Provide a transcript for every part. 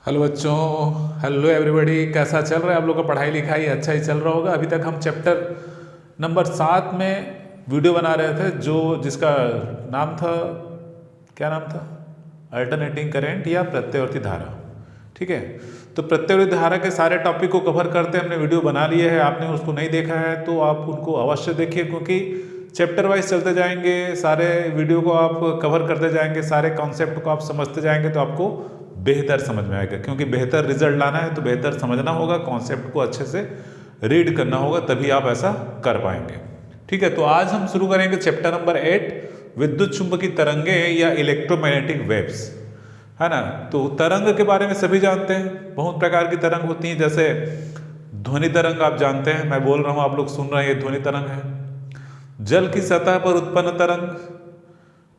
Hello बच्चों, hello everybody. कैसा चल रहा है आप लोग का? पढ़ाई लिखाई अच्छा ही चल रहा होगा। अभी तक हम चैप्टर नंबर 7 में वीडियो बना रहे थे जिसका नाम था, क्या नाम था? अल्टरनेटिंग करंट या प्रत्यावर्ती धारा। ठीक है, तो प्रत्यावर्ती धारा के सारे टॉपिक को कवर करते हमने वीडियो बना लिए है। आपने उसको नहीं देखा है तो आप उनको अवश्य देखिए, क्योंकि चैप्टर वाइज चलते जाएंगे, सारे वीडियो को आप कवर करते जाएंगे, सारे कॉन्सेप्ट को आप समझते जाएंगे तो आपको बेहतर समझ में आएगा। क्योंकि बेहतर रिजल्ट लाना है तो बेहतर समझना होगा, कॉन्सेप्ट को अच्छे से रीड करना होगा, तभी आप ऐसा कर पाएंगे। ठीक है, तो आज हम शुरू करेंगे चैप्टर नंबर 8, विद्युत चुंबकीय तरंगे या इलेक्ट्रोमैग्नेटिक वेव्स, है ना। तो तरंग के बारे में सभी जानते हैं, बहुत प्रकार की तरंग होती हैं। जैसे ध्वनि तरंग आप जानते हैं, मैं बोल रहा हूँ आप लोग सुन रहे हैं, ये ध्वनि तरंग है। जल की सतह पर उत्पन्न तरंग,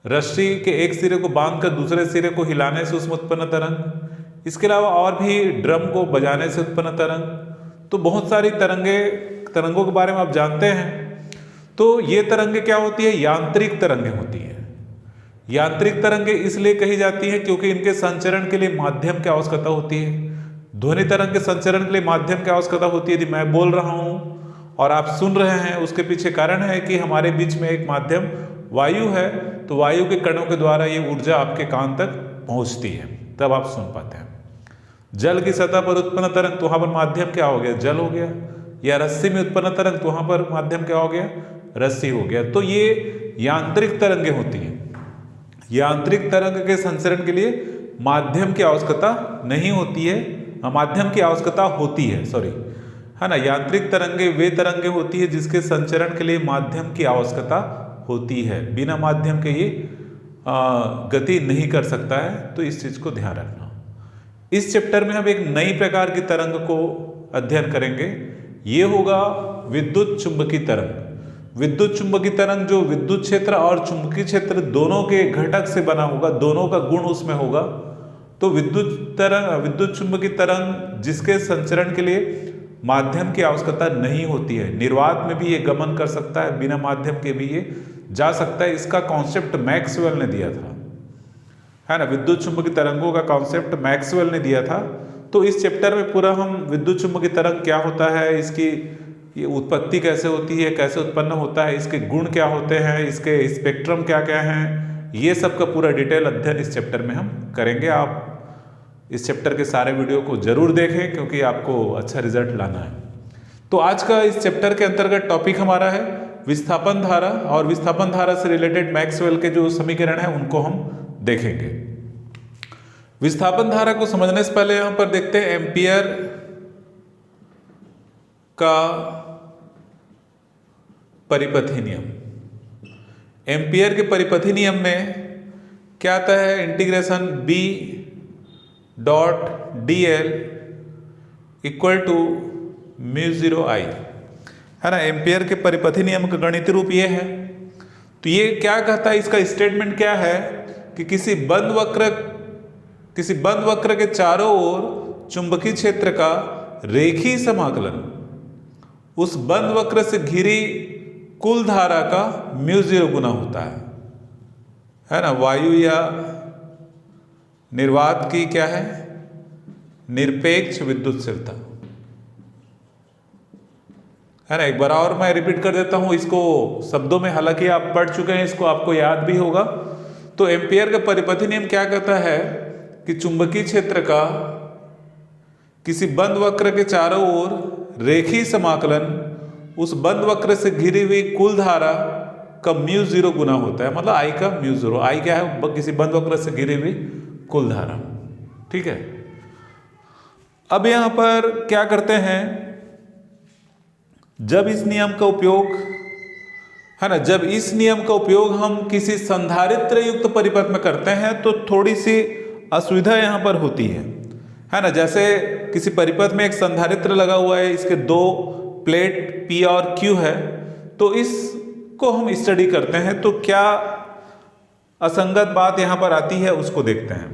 रस्सी के एक सिरे को बांधकर दूसरे सिरे को हिलाने से उसमें उत्पन्न तरंग, इसके अलावा और भी ड्रम को बजाने से उत्पन्न तरंग। तो बहुत सारी तरंगों के बारे में आप जानते हैं। तो ये तरंगे क्या होती है? यांत्रिक तरंगे होती है। यांत्रिक तरंगे इसलिए कही जाती है क्योंकि इनके संचरण के लिए माध्यम की आवश्यकता होती है। ध्वनि तरंग के संचरण के लिए माध्यम की आवश्यकता होती है। यदि मैं बोल रहा हूँ और आप सुन रहे हैं, उसके पीछे कारण है कि हमारे बीच में एक माध्यम वायु है, तो वायु के कणों के द्वारा ये ऊर्जा आपके कान तक पहुंचती है, तब आप सुन पाते हैं। जल की सतह पर उत्पन्न तरंग, तो वहां पर माध्यम क्या हो गया? जल हो गया। या रस्सी में उत्पन्न तरंग, तो वहां पर माध्यम क्या हो गया? रस्सी हो गया। तो ये यांत्रिक तरंगे होती हैं। यांत्रिक तरंग के संचरण के लिए माध्यम की आवश्यकता नहीं होती है, माध्यम की आवश्यकता होती है, सॉरी, है ना। यांत्रिक तरंगे वे तरंगे होती है जिसके संचरण के लिए माध्यम की आवश्यकता होती है। बिना माध्यम के ये गति नहीं कर सकता है, तो इस चीज को ध्यान रखना। इस चैप्टर में हम एक नई प्रकार की तरंग को अध्ययन करेंगे। ये होगा विद्युत चुंबकीय तरंग। विद्युत चुंबकीय तरंग जो विद्युत क्षेत्र और चुंबकीय क्षेत्र दोनों के घटक से बना होगा, दोनों का गुण उसमें होगा। तो विद्युत चुंबकीय तरंग जिसके संचरण के लिए माध्यम की आवश्यकता नहीं होती है, निर्वात में भी ये गमन कर सकता है, बिना माध्यम के भी ये जा सकता है। इसका कॉन्सेप्ट मैक्सवेल ने दिया था, है ना। विद्युत चुंबकीय तरंगों का कॉन्सेप्ट मैक्सवेल ने दिया था। तो इस चैप्टर में पूरा हम विद्युत चुंबकीय तरंग क्या होता है, इसकी ये उत्पत्ति कैसे होती है, कैसे उत्पन्न होता है, इसके गुण क्या होते हैं, इसके स्पेक्ट्रम क्या क्या हैं, ये सब का पूरा डिटेल अध्ययन इस चैप्टर में हम करेंगे। आप इस चैप्टर के सारे वीडियो को जरूर देखें, क्योंकि आपको अच्छा रिजल्ट लाना है। तो आज का इस चैप्टर के अंतर्गत टॉपिक हमारा है विस्थापन धारा, और विस्थापन धारा से रिलेटेड मैक्सवेल के जो समीकरण है उनको हम देखेंगे। विस्थापन धारा को समझने से पहले यहां पर देखते हैं एम्पियर का परिपथी नियम। एम्पियर के परिपथी नियम में क्या आता है? Integration B dot D L equal to mu 0 I, है ना। एम्पियर के परिपथी नियम का गणितीय रूप ये है। तो ये क्या कहता है, इसका स्टेटमेंट क्या है कि किसी बंद वक्र के चारों ओर चुंबकीय क्षेत्र का रेखीय समाकलन उस बंद वक्र से घिरी कुल धारा का म्यू 0 गुना होता है ना। वायु या निर्वात की क्या है? निरपेक्ष विद्युत स्थिरता, है ना। एक बार और मैं रिपीट कर देता हूं इसको शब्दों में, हालांकि आप पढ़ चुके हैं, इसको आपको याद भी होगा। तो एम्पियर का परिपथी नियम क्या कहता है कि चुंबकीय क्षेत्र का किसी बंद वक्र के चारों ओर रेखीय समाकलन उस बंद वक्र से घिरी हुई कुल धारा का म्यू 0 गुना होता है, मतलब आई का म्यू 0। आई क्या है? किसी बंद वक्र से घिरी हुई कुल धारा। ठीक है, अब यहां पर क्या करते हैं, जब इस नियम का उपयोग, है ना, जब इस नियम का उपयोग हम किसी संधारित्र युक्त परिपथ में करते हैं तो थोड़ी सी असुविधा यहां पर होती है ना। जैसे किसी परिपथ में एक संधारित्र लगा हुआ है, इसके दो प्लेट P और Q है, तो इसको हम स्टडी करते हैं तो क्या असंगत बात यहां पर आती है उसको देखते हैं,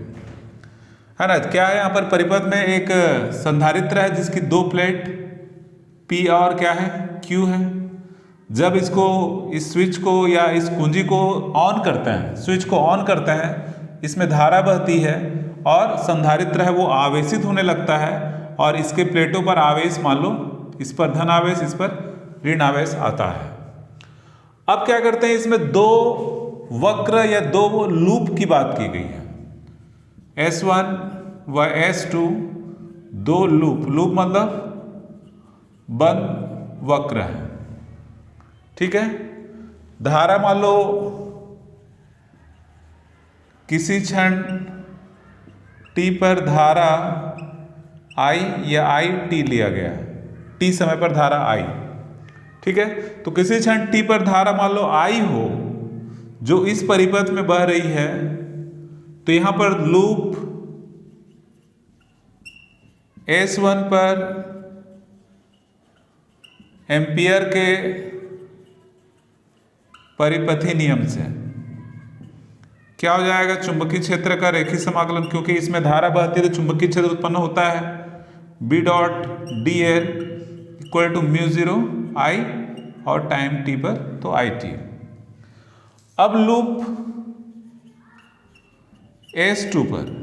है ना। क्या है, यहां पर परिपथ में एक संधारित्र है जिसकी दो प्लेट P और क्या है? Q है। जब इसको, इस स्विच को या इस कुंजी को ऑन करते हैं, स्विच को ऑन करते हैं, इसमें धारा बहती है और संधारित्र है वो आवेशित होने लगता है और इसके प्लेटों पर आवेश मान लो इस पर धन आवेश, इस पर ऋण आवेश आता है। अब क्या करते हैं, इसमें दो वक्र या दो लूप की बात की गई है, S1 व S2 दो लूप, लूप मतलब बंद वक्र है, ठीक है। धारा मान लो किसी क्षण t पर धारा I या IT लिया गया है, t समय पर धारा I, ठीक है। तो किसी क्षण t पर धारा मान लो I हो जो इस परिपथ में बह रही है, तो यहां पर लूप S1 पर एम्पियर के परिपथी नियम से क्या हो जाएगा, चुंबकीय क्षेत्र का रेखीय समाकलन, क्योंकि इसमें धारा बहती है तो चुंबकीय क्षेत्र उत्पन्न होता है, B dot D L equal to mu 0 I और टाइम t पर तो IT। अब लूप S2 पर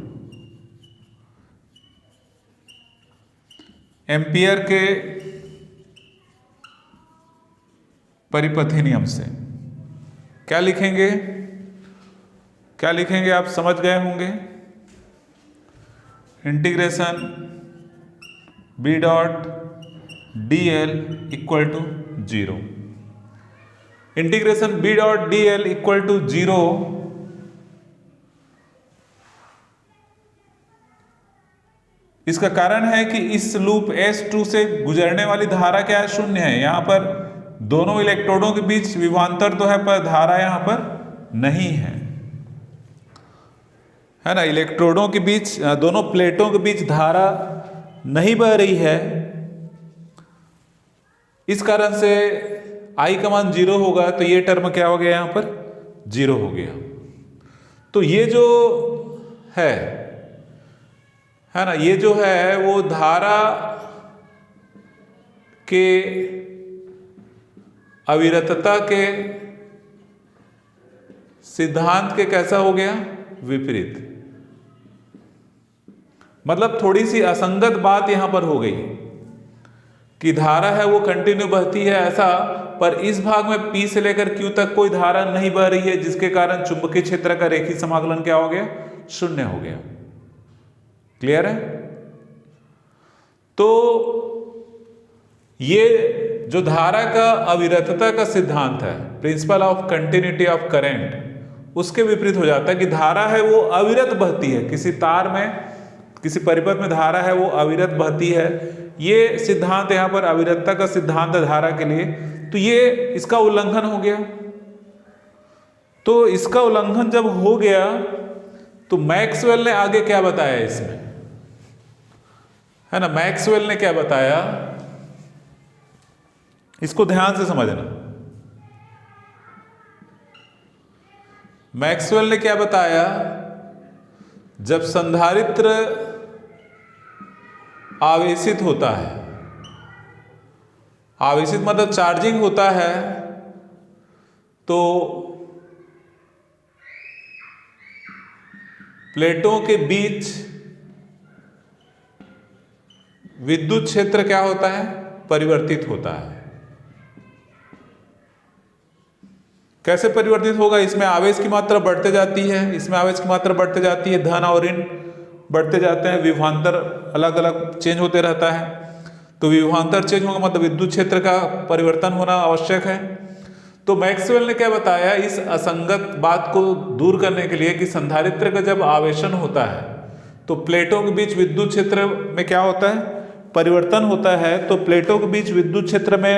एम्पियर के परिपथी नियम से क्या लिखेंगे, क्या लिखेंगे आप समझ गए होंगे, integration B dot D L equal to 0, integration B dot D L equal to 0 इसका कारण है कि इस लूप S2 से गुजरने वाली धारा क्या है, शून्य है। यहां पर दोनों इलेक्ट्रोडों के बीच विभवांतर तो है पर धारा यहां पर नहीं है ना, इलेक्ट्रोडों के बीच, दोनों प्लेटों के बीच धारा नहीं बह रही है, इस कारण से I का मान 0 होगा, तो ये टर्म क्या हो गया, यहां पर 0 हो गया। तो ये जो है ना, ये जो है वो धारा के अविरतता के सिद्धांत के कैसा हो गया, विपरीत। मतलब थोड़ी सी असंगत बात यहां पर हो गई कि धारा है वो कंटिन्यू बहती है ऐसा, पर इस भाग में P से लेकर Q तक कोई धारा नहीं बह रही है, जिसके कारण चुंबकीय क्षेत्र का रेखीय समाकलन क्या हो गया, शून्य हो गया। क्लियर है। तो ये जो धारा का अविरतता का सिद्धांत है, principle of continuity of current, उसके विपरीत हो जाता है कि धारा है वो अविरत बहती है, किसी तार में, किसी परिपथ में धारा है वो अविरत बहती है। ये सिद्धांत यहां पर अविरतता का सिद्धांत है धारा के लिए, तो ये इसका उल्लंघन हो गया। तो इसका उल्लंघन जब हो गया तो मैक्सवेल ने आगे क्या बताया इसमें, है ना, मैक्सवेल ने क्या बताया, इसको ध्यान से समझना। मैक्सवेल ने क्या बताया, जब संधारित्र आवेशित होता है, आवेशित मतलब चार्जिंग होता है, तो प्लेटों के बीच विद्युत क्षेत्र क्या होता है, परिवर्तित होता है। कैसे परिवर्तित होगा, इसमें आवेश की मात्रा बढ़ते जाती है, इसमें आवेश की मात्रा बढ़ते जाती है, धन और ऋण बढ़ते जाते हैं, विभवांतर अलग अलग चेंज होते रहता है। तो विभवांतर चेंज होगा मतलब विद्युत क्षेत्र का परिवर्तन होना आवश्यक है। तो मैक्सवेल ने क्या बताया, इस असंगत बात को दूर करने के लिए कि संधारित्र का जब आवेशन होता है तो प्लेटों के बीच विद्युत क्षेत्र में क्या होता है, परिवर्तन होता है। तो प्लेटों के बीच विद्युत क्षेत्र में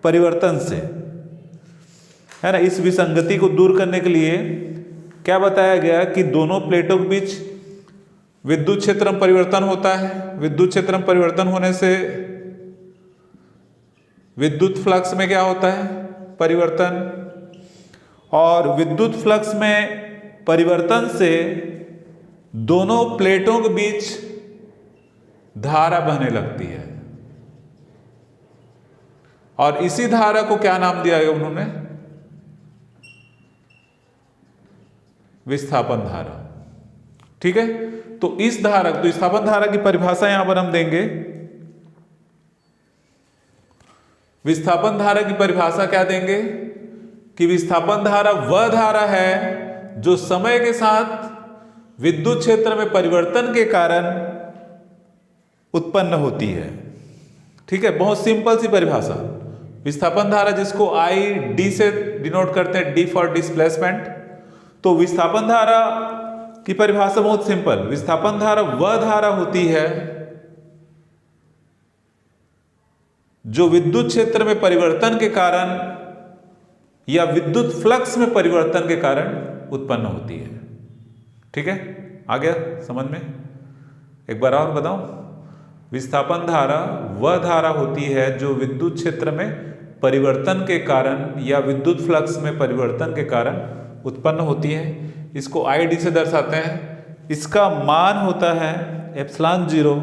परिवर्तन से, है ना, इस विसंगति को दूर करने के लिए क्या बताया गया कि दोनों प्लेटों के बीच विद्युत क्षेत्र में परिवर्तन होता है। विद्युत क्षेत्र में परिवर्तन होने से विद्युत फ्लक्स में क्या होता है, परिवर्तन, और विद्युत फ्लक्स में परिवर्तन से दोनों प्लेटों के बीच धारा बहने लगती है। और इसी धारा को क्या नाम दिया है उन्होंने, विस्थापन धारा। ठीक है, तो इस धारा, तो विस्थापन धारा की परिभाषा यहां पर हम देंगे। विस्थापन धारा की परिभाषा क्या देंगे कि विस्थापन धारा वह धारा है जो समय के साथ विद्युत क्षेत्र में परिवर्तन के कारण उत्पन्न होती है। ठीक है, बहुत सिंपल सी परिभाषा। विस्थापन धारा जिसको आई डी से डिनोट करते हैं, डी फॉर डिस्प्लेसमेंट। तो विस्थापन धारा की परिभाषा बहुत सिंपल। विस्थापन धारा वह धारा होती है जो विद्युत क्षेत्र में परिवर्तन के कारण या विद्युत फ्लक्स में परिवर्तन के कारण उत्पन्न होती है। ठीक है, आ गया समझ में? एक बार और बताऊं, विस्थापन धारा वह धारा होती है जो विद्युत क्षेत्र में परिवर्तन के कारण या विद्युत फ्लक्स में परिवर्तन के कारण उत्पन्न होती है। इसको आई डी से दर्शाते हैं। इसका मान होता है epsilon 0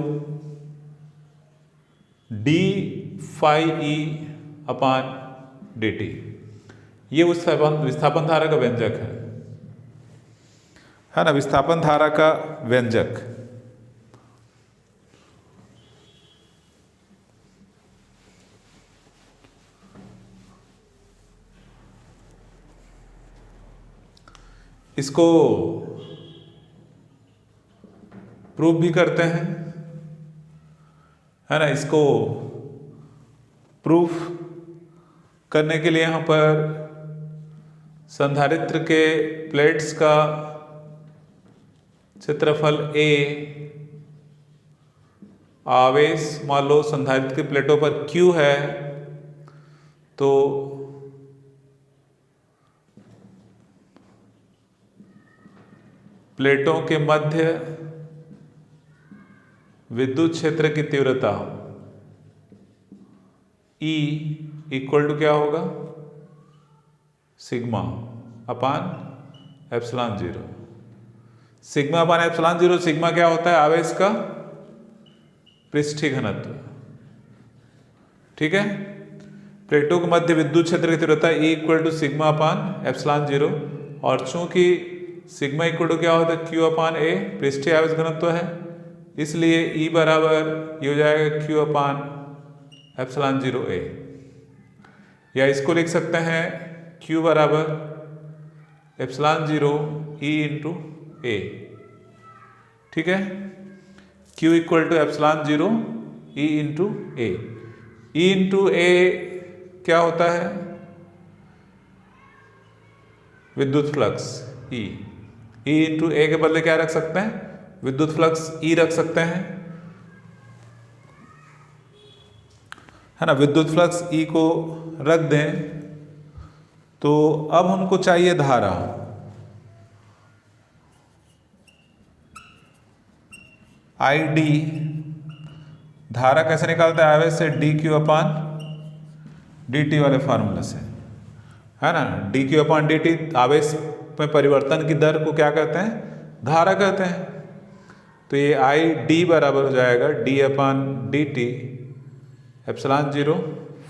D phi E upon D T. ये विस्थापन धारा का व्यंजक है ना, विस्थापन धारा का व्यंजक। इसको प्रूव भी करते हैं, है ना। इसको प्रूफ करने के लिए यहां पर संधारित्र के प्लेट्स का क्षेत्रफल A, आवेश मान लो संधारित्र की प्लेटों पर Q है, तो प्लेटों के मध्य विद्युत क्षेत्र की तीव्रता E इक्वल टू क्या होगा, sigma upon epsilon 0। Sigma upon epsilon 0, sigma क्या होता है, आवेश का पृष्ठीय घनत्व। ठीक है, प्लेटों के मध्य विद्युत क्षेत्र की तीव्रता E equal to sigma upon epsilon 0। और चूंकि सिग्मा इक्वल टू क्या होता है, Q अपान A, पृष्ठीय आवेश घनत्व है, इसलिए E बराबर ये हो जाएगा Q अपान एप्सिलॉन 0A। या इसको लिख सकते हैं Q बराबर एप्सिलॉन 0 E इंटू A। ठीक है, Q equal to epsilon 0 E into A। E into A क्या होता है, विद्युत flux E। E into A के बदले क्या रख सकते हैं, विद्युत फ्लक्स E रख सकते हैं, है ना। विद्युत फ्लक्स E को रख दें तो अब हमको चाहिए धारा। आई डी, धारा कैसे निकालते हैं, आवेश से डी क्यू अपान डी टी वाले फार्मूले से, है ना। डी क्यू अपान डी टी, आवेश में परिवर्तन की दर को क्या कहते हैं, धारा कहते हैं। तो ये आई डी बराबर हो जाएगा d upon D t epsilon 0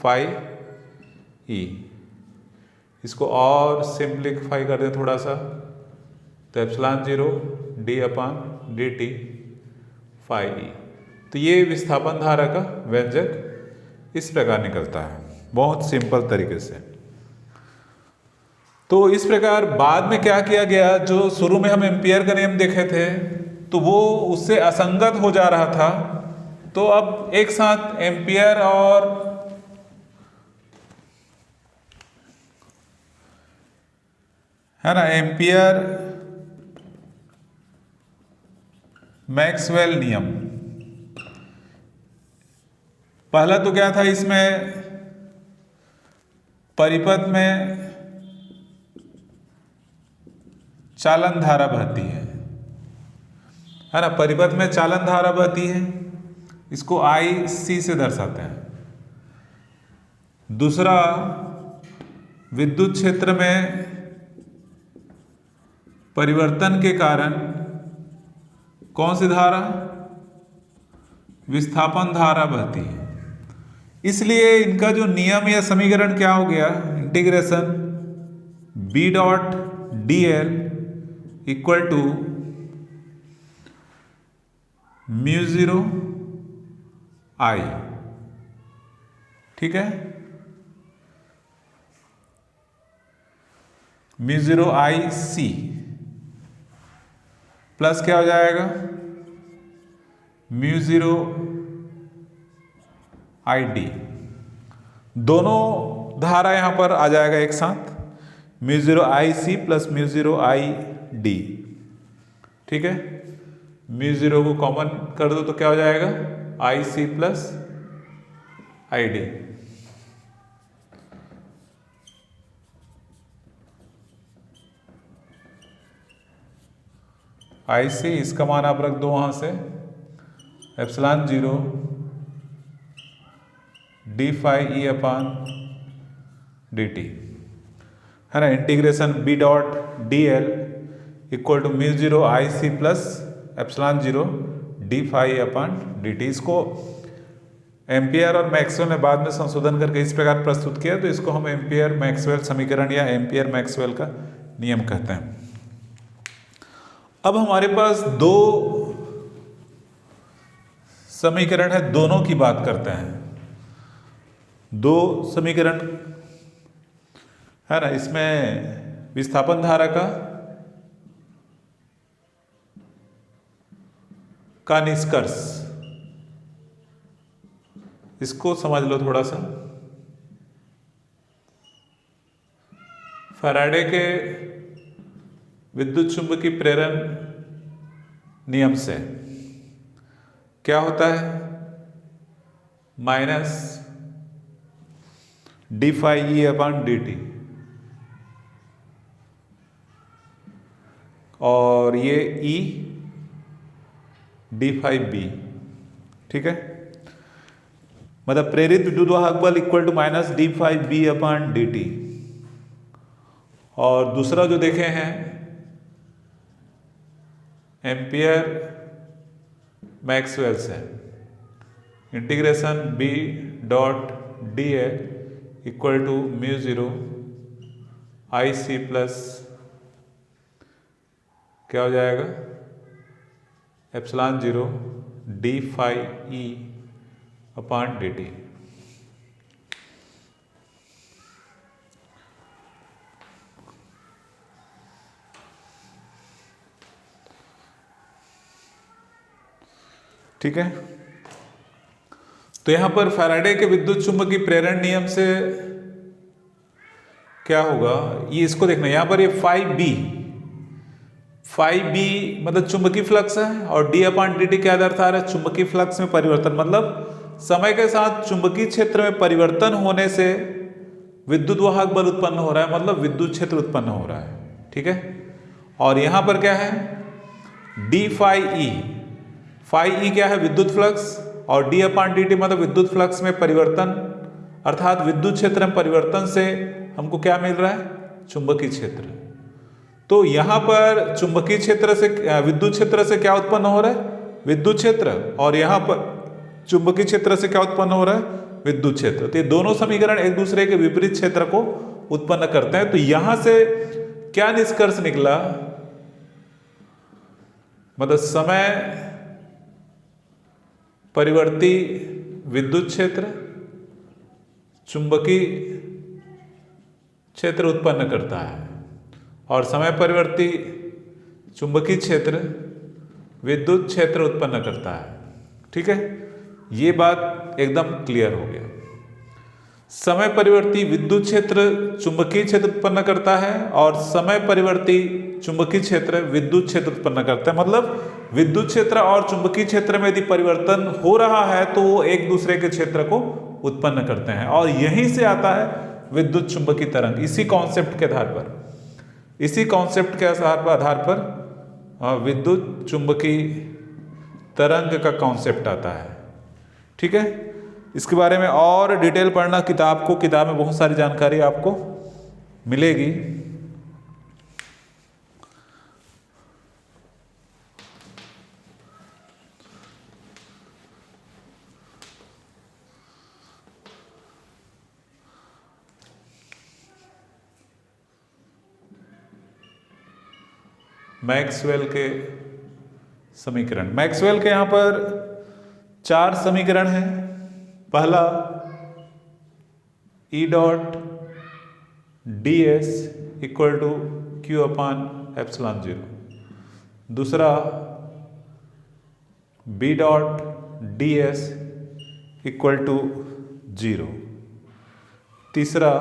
phi E. इसको और सिंप्लीफाई कर दें थोड़ा सा, तो epsilon 0 d upon D t phi E. तो ये विस्थापन धारा का व्यंजक इस प्रकार निकलता है, बहुत सिंपल तरीके से। तो इस प्रकार बाद में क्या किया गया, जो शुरू में हम एम्पियर का नियम देखे थे तो वो उससे असंगत हो जा रहा था, तो अब एक साथ एम्पियर और है ना, एम्पियर मैक्सवेल नियम। पहला तो क्या था, इसमें परिपथ में चालन धारा बहती है ना, परिपथ में चालन धारा बहती है, इसको आई सी से दर्शाते हैं। दूसरा, विद्युत क्षेत्र में परिवर्तन के कारण कौन सी धारा, विस्थापन धारा बहती है। इसलिए इनका जो नियम या समीकरण क्या हो गया, integration B dot D L equal to mu zero I, ठीक है। Mu zero I C plus क्या हो जाएगा, म्यू ज़ीरो आई डी। दोनों धारा यहां पर आ जाएगा एक साथ, mu zero I C plus mu zero I D, ठीक है। म्यू ज़ीरो को कॉमन कर दो तो क्या हो जाएगा, आई सी प्लस आई डी। आई सी, इसका मान आप रख दो वहां से, epsilon zero d phi E upon D t, है ना। Integration B dot D L equal to mu zero I C plus epsilon zero d phi upon D t. इसको एम्पियर और मैक्सवेल ने बाद में संशोधन करके इस प्रकार प्रस्तुत किया, तो इसको हम एम्पियर मैक्सवेल समीकरण या एम्पियर मैक्सवेल का नियम कहते हैं। अब हमारे पास दो समीकरण है, दोनों की बात करते हैं। दो समीकरण है ना, इसमें विस्थापन धारा का निष्कर्ष, इसको समझ लो थोड़ा सा। फैराडे के विद्युत चुंबकीय प्रेरण नियम से क्या होता है, minus D phi E upon D T, और ये ई डी फाई बी, ठीक है। मतलब प्रेरित विद्युत वाहक बल equal to minus D phi B upon D T. और दूसरा जो देखे हैं एम्पियर मैक्सवेल से, integration B dot D L equal to mu zero I C plus क्या हो जाएगा, epsilon zero d phi E upon D t. ठीक है। तो यहां पर फैराडे के विद्युत चुंबकीय प्रेरण नियम से क्या होगा, ये इसको देखना, यहां पर ये फाई बी मतलब चुंबकीय फ्लक्स है, और डी अपान डी टी क्या दर्शा रहा है, चुंबकीय फ्लक्स में परिवर्तन। मतलब समय के साथ चुंबकीय क्षेत्र में परिवर्तन होने से विद्युत वाहक बल उत्पन्न हो रहा है, मतलब विद्युत क्षेत्र उत्पन्न हो रहा है, ठीक है। और यहां पर क्या है, डी फाई ई क्या है, विद्युत फ्लक्स, और डी अपान डी टी मतलब विद्युत फ्लक्स में परिवर्तन, अर्थात विद्युत क्षेत्र में परिवर्तन से हमको क्या मिल रहा है, चुंबकीय क्षेत्र। तो यहां पर चुंबकीय क्षेत्र से विद्युत क्षेत्र से क्या उत्पन्न हो रहा है, विद्युत क्षेत्र, और यहां पर चुंबकीय क्षेत्र से क्या उत्पन्न हो रहा है, विद्युत क्षेत्र। तो ये दोनों समीकरण एक दूसरे के विपरीत क्षेत्र को उत्पन्न करते हैं। तो यहां से क्या निष्कर्ष निकला, मतलब समय परिवर्ती विद्युत क्षेत्र चुंबकीय क्षेत्र उत्पन्न करता है, और समय परिवर्ती चुंबकीय क्षेत्र विद्युत क्षेत्र उत्पन्न करता है, ठीक है। ये बात एकदम क्लियर हो गया। समय परिवर्ती विद्युत क्षेत्र चुंबकीय क्षेत्र उत्पन्न करता है, और समय परिवर्ती चुंबकीय क्षेत्र विद्युत क्षेत्र उत्पन्न करता है। मतलब विद्युत क्षेत्र और चुंबकीय क्षेत्र में यदि परिवर्तन हो रहा है तो वो एक दूसरे के क्षेत्र को उत्पन्न करते हैं, और यहीं से आता है विद्युत चुंबकीय तरंग। इसी कॉन्सेप्ट के आधार पर विद्युत चुंबकीय तरंग का कॉन्सेप्ट आता है, ठीक है। इसके बारे में और डिटेल पढ़ना, किताब में बहुत सारी जानकारी आपको मिलेगी। मैक्सवेल के समीकरण। मैक्सवेल के यहाँ पर 4 समीकरण हैं। पहला E dot D S equal to Q upon epsilon 0। दूसरा B dot D S equal to 0। तीसरा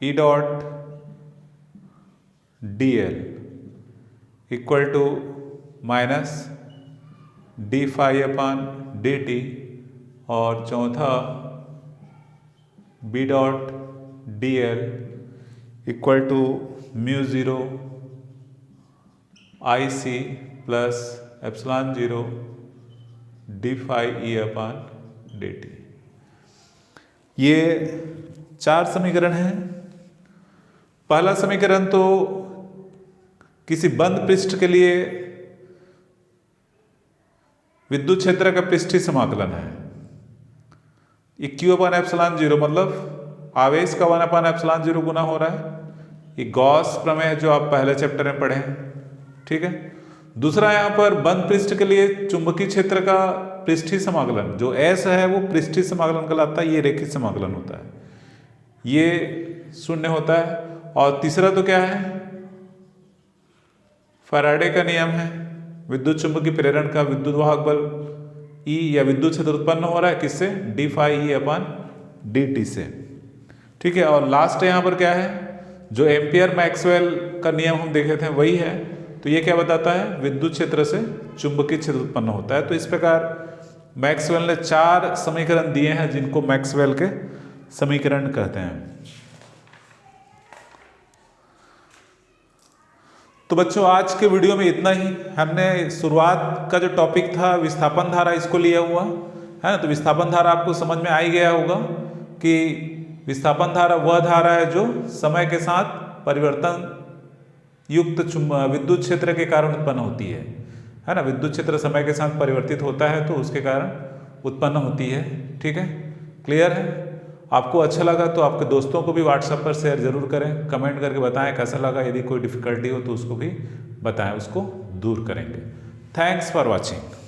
E dot D L equal to minus D phi upon D T. और चौथा B dot D L equal to mu 0 I C plus epsilon 0 D phi E upon D T. ये 4 समीकरण हैं। पहला समीकरण तो किसी बंद पृष्ठ के लिए विद्युत क्षेत्र का पृष्ठीय समाकलन है। ये क्यू अपान एप्सिलॉन 0 मतलब आवेश का 1 अपान एप्सिलॉन 0 गुना हो रहा है। ये गॉस प्रमेय जो आप पहले चैप्टर में पढ़े हैं, ठीक है। दूसरा यहाँ पर बंद पृष्ठ के लिए चुंबकीय क्षेत्र का पृष्ठीय समाकलन जो S है वो पृष्ठीय समाकलन कहलाता है, ये रेखित समाकलन होता है, ये 0 होता है। और तीसरा तो क्या है, फैराडे का नियम है, विद्युत चुंबकीय प्रेरण का विद्युत वाहक बल E या विद्युत क्षेत्र उत्पन्न हो रहा है किससे, D phi E upon D T से, ठीक है। और लास्ट यहाँ पर क्या है, जो एम्पियर मैक्सवेल का नियम हम देखे थे वही है। तो ये क्या बताता है, विद्युत क्षेत्र से चुंबकीय क्षेत्र उत्पन्न होता है। तो इस प्रकार मैक्सवेल ने 4 समीकरण दिए हैं जिनको मैक्सवेल के समीकरण कहते हैं। तो बच्चों आज के वीडियो में इतना ही। हमने शुरुआत का जो टॉपिक था विस्थापन धारा, इसको लिया हुआ है ना। तो विस्थापन धारा आपको समझ में आ ही गया होगा कि विस्थापन धारा वह धारा है जो समय के साथ परिवर्तन युक्त विद्युत क्षेत्र के कारण उत्पन्न होती है ना। विद्युत क्षेत्र समय के साथ परिवर्तित होता है तो उसके कारण उत्पन्न होती है, ठीक है। क्लियर है? आपको अच्छा लगा तो आपके दोस्तों को भी व्हाट्सएप पर शेयर जरूर करें, कमेंट करके बताएं कैसा लगा। यदि कोई डिफिकल्टी हो तो उसको भी बताएं, उसको दूर करेंगे। Thanks for watching.